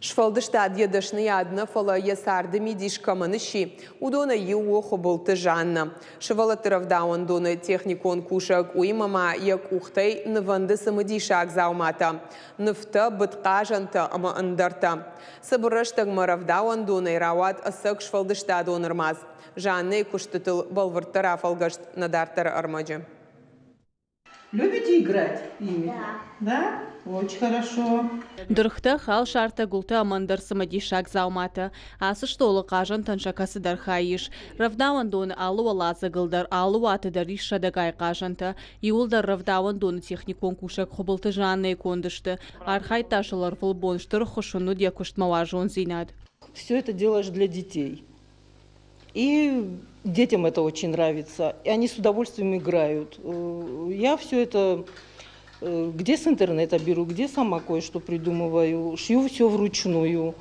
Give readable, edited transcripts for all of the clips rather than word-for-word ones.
Шфалды штадия дашны ядна фала ясарды мидиш каманыши, удона юо хоболты жанна. Швала тыравдауан дона техникон кушак уимама як ухтай наванды самадишак заумата. Нфта быткажанта ама андарта. Сабырыштаг маравдауан дона ирават асак шфалды штадон армаз. Жанны куштытыл балвыртара фалгашт надартар армаджи. Любите играть ими? Да. Да? Очень хорошо. Дырхта хал шарта гулта амандар самади шак заумата. Асы штолы кажан таншакасы дархаиш. Равдауан дон алу алаза гылдар алу аты дариш шадагай кажанта. Иулдар равдауан дон техникон кушак хобылты жанны кондышты. Архай ташылар фулбон штыр хошуну декушт маважон зинад. Все это делаешь для детей. И детям это очень нравится. И они с удовольствием играют. Я все это где с интернета беру, где сама кое-что придумываю. Шью все вручную.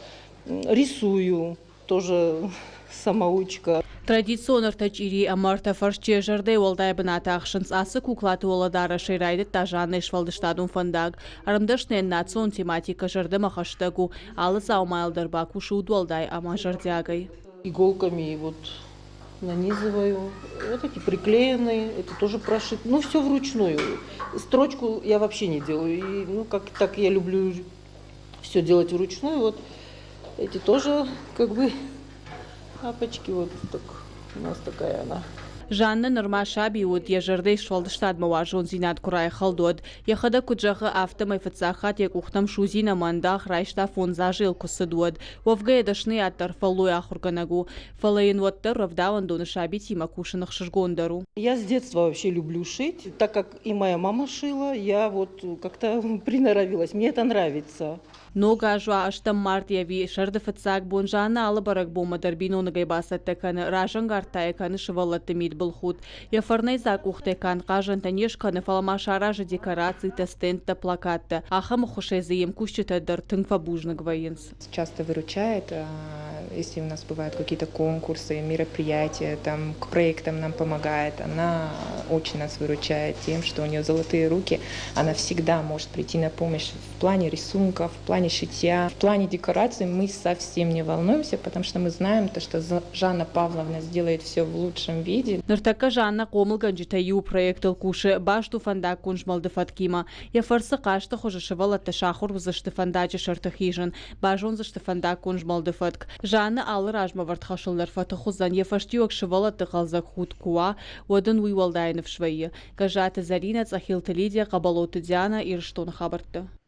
Рисую. Тоже самоучка. Традиционер тачири амарта фарче жарды олдай бната ахшынс асы куклаты оладара шейрайды тажаны швалдыштадун фандаг. Арымдашнен национ тематика жарды махаштагу. Алы заумайлдар баку шуду олдай ама жардягай. Иголками вот нанизываю. Вот эти приклеенные, это тоже прошито. Ну, все вручную. Строчку я вообще не делаю. И, ну, как так я люблю все делать вручную. Вот эти тоже как бы апочки. Вот так у нас такая она. Жанна норма шаби уд ежердей швалдыштад маважон зинад курай халдод. Яхада куджаха автомай фацахат як ухтам шузина мандах райшта фон зажил кусадуд. Вовгая дашны аттар фалуй ахурганагу. Фалаин ваттар равдаван дон шаби тима кушанах шишгондару. Я с детства вообще люблю шить. Так как и моя мама шила, я вот как-то приноровилась. Мне это нравится. Нога жуа аштам март яви шарды фацак бон жанна алы барак бома дарбино нагай басаттаканы ражангартайканы шывалаты мид былхут. Яфарнай зак ухтайкан кажан танешканы фаламашаража декорации тестента плакатта. Ахам хушезаем кущита дар тыңфабужнаг военс. Часто выручает, если у нас бывают какие-то конкурсы, мероприятия, там к проектам нам помогает. Она очень нас выручает тем, что у нее золотые руки. Она всегда может прийти на помощь в плане рисунков, в плане шитья, в плане декораций. Мы совсем не волнуемся, потому что мы знаем, что Жанна Павловна сделает все в лучшем виде. Ныртака Жанна комылганжитаю проектыл куши башту фанда кунжмалды фаткима. Я фарсы кашты хожа шывала ташахур взашты фандачы шартахижен. Бажон зашты фанда кунжмалды фатк. Жанна алы ражма вартхашылдар фатахузан. Я фаштиуак шывала тыхалзак худ куа. Уадан уйвалдайнов швайы. Кажаты Зарина цахилты Лидия, Кабалоты Диана и Рыштон хабарты.